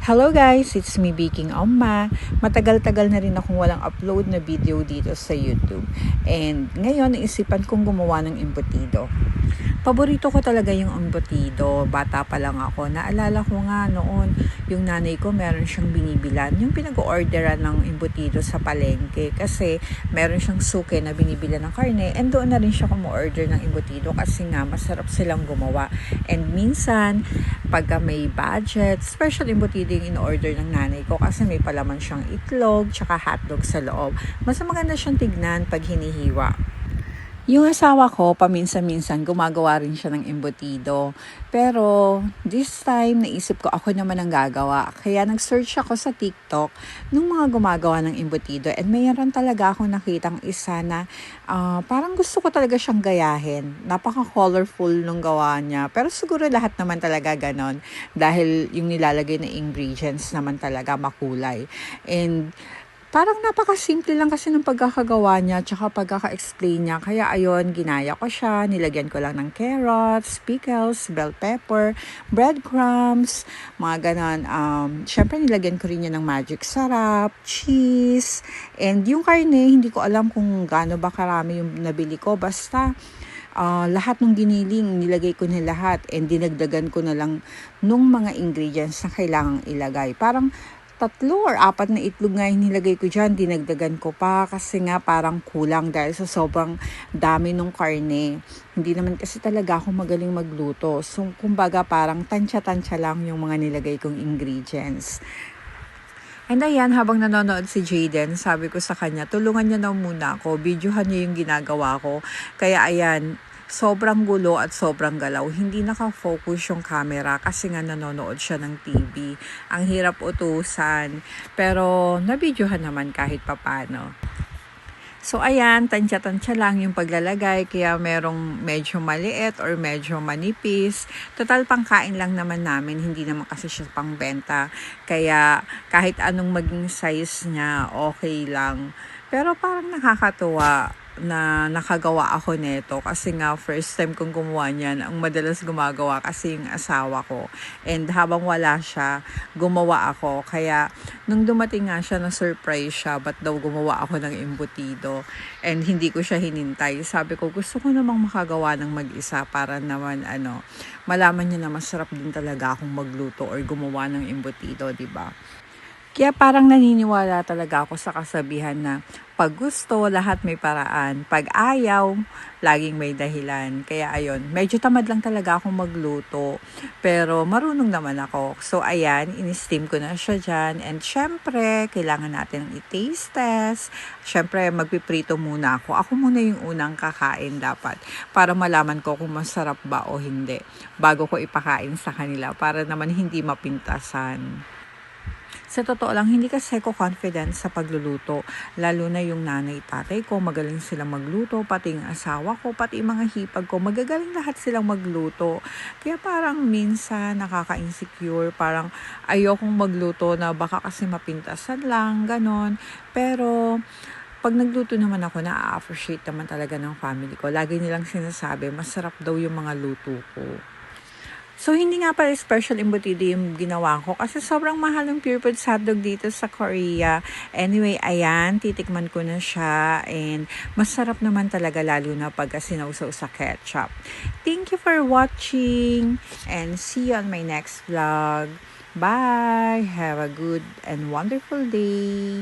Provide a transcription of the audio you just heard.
Hello guys, it's me Baking Oma. Matagal-tagal na rin akong walang upload na video dito sa YouTube. And ngayon, naisipan kong gumawa ng embutido. Paborito ko talaga yung embutido. Bata pa lang ako. Naalala ko nga noon, yung nanay ko meron siyang binibilan. Yung pinag-orderan ng embutido sa palengke. Kasi meron siyang suke na binibilan ng karne. And doon na rin siya kumu-order ng embutido kasi nga masarap silang gumawa. And minsan, pagka may budget, special embutido yung in-order ng nanay ko kasi may palaman siyang itlog tsaka hotdog sa loob. Mas maganda siyang tignan pag hinihiwa. Yung asawa ko, paminsan-minsan, gumagawa rin siya ng embutido. Pero, this time, naisip ko ako naman ang gagawa. Kaya nag-search ako sa TikTok nung mga gumagawa ng embutido. And mayroon talaga akong nakitang isa na parang gusto ko talaga siyang gayahin. Napaka-colorful nung gawa niya. Pero siguro lahat naman talaga ganon. Dahil yung nilalagay na ingredients naman talaga makulay. And parang napaka-simple lang kasi ng pagkakagawa niya tsaka pagkaka-explain niya. Kaya ayun, ginaya ko siya. Nilagyan ko lang ng carrots, pickles, bell pepper, breadcrumbs, mga ganon. Syempre nilagyan ko rin niya ng magic sarap, cheese, and yung karne, hindi ko alam kung gaano ba karami yung nabili ko. Basta lahat ng giniling, nilagay ko na lahat and dinagdagan ko na lang nung mga ingredients na kailangang ilagay. Parang 3 or 4 na itlog nga yung nilagay ko dyan, dinagdagan ko pa kasi nga parang kulang dahil sa sobrang dami ng karne. Hindi naman kasi talaga ako magaling magluto. So, kumbaga parang tansya-tansya lang yung mga nilagay kong ingredients. And ayan, habang nanonood si Jaden, sabi ko sa kanya, tulungan niya na muna ako, videohan niya yung ginagawa ko. Kaya ayan, sobrang gulo at sobrang galaw. Hindi naka-focus yung camera kasi nga nanonood siya ng TV. Ang hirap utusan. Pero nabidyohan naman kahit papano. So ayan, tansya-tansya lang yung paglalagay kaya merong medyo maliit or medyo manipis. Total pangkain lang naman namin, hindi naman kasi siya pangbenta. Kaya kahit anong maging size niya, okay lang. Pero parang nakakatuwa na nakagawa ako nito kasi nga first time kong gumawa niyan. Ang madalas gumagawa kasi yung asawa ko. And habang wala siya, gumawa ako. Kaya nung dumating nga siya, na-surprise siya, ba't daw gumawa ako ng embutido. And hindi ko siya hinintay. Sabi ko, gusto ko namang makagawa ng mag-isa para naman malaman niya na masarap din talaga akong magluto or gumawa ng embutido, di ba? Kaya parang naniniwala talaga ako sa kasabihan na pag gusto, lahat may paraan. Pag ayaw, laging may dahilan. Kaya ayun, medyo tamad lang talaga akong magluto. Pero marunong naman ako. So ayan, in-steam ko na siya dyan. And syempre, kailangan natin i-taste test. Syempre, magpiprito muna ako. Ako muna yung unang kakain dapat. Para malaman ko kung masarap ba o hindi. Bago ko ipakain sa kanila. Para naman hindi mapintasan. Sa totoo lang, hindi kasi ako confident sa pagluluto. Lalo na yung nanay, tatay ko, magaling silang magluto. Pati yung asawa ko, pati yung mga hipag ko, magagaling lahat silang magluto. Kaya parang minsan nakaka-insecure. Parang ayokong magluto na baka kasi mapintasan lang, ganon. Pero pag nagluto naman ako, na-appreciate naman talaga ng family ko. Lagi nilang sinasabi, masarap daw yung mga luto ko. So, hindi nga pala special embutido yung ginawa ko kasi sobrang mahal ng Pure Foods hotdog dito sa Korea. Anyway, ayan, titikman ko na siya and masarap naman talaga lalo na pag sinausaw sa ketchup. Thank you for watching and see you on my next vlog. Bye! Have a good and wonderful day!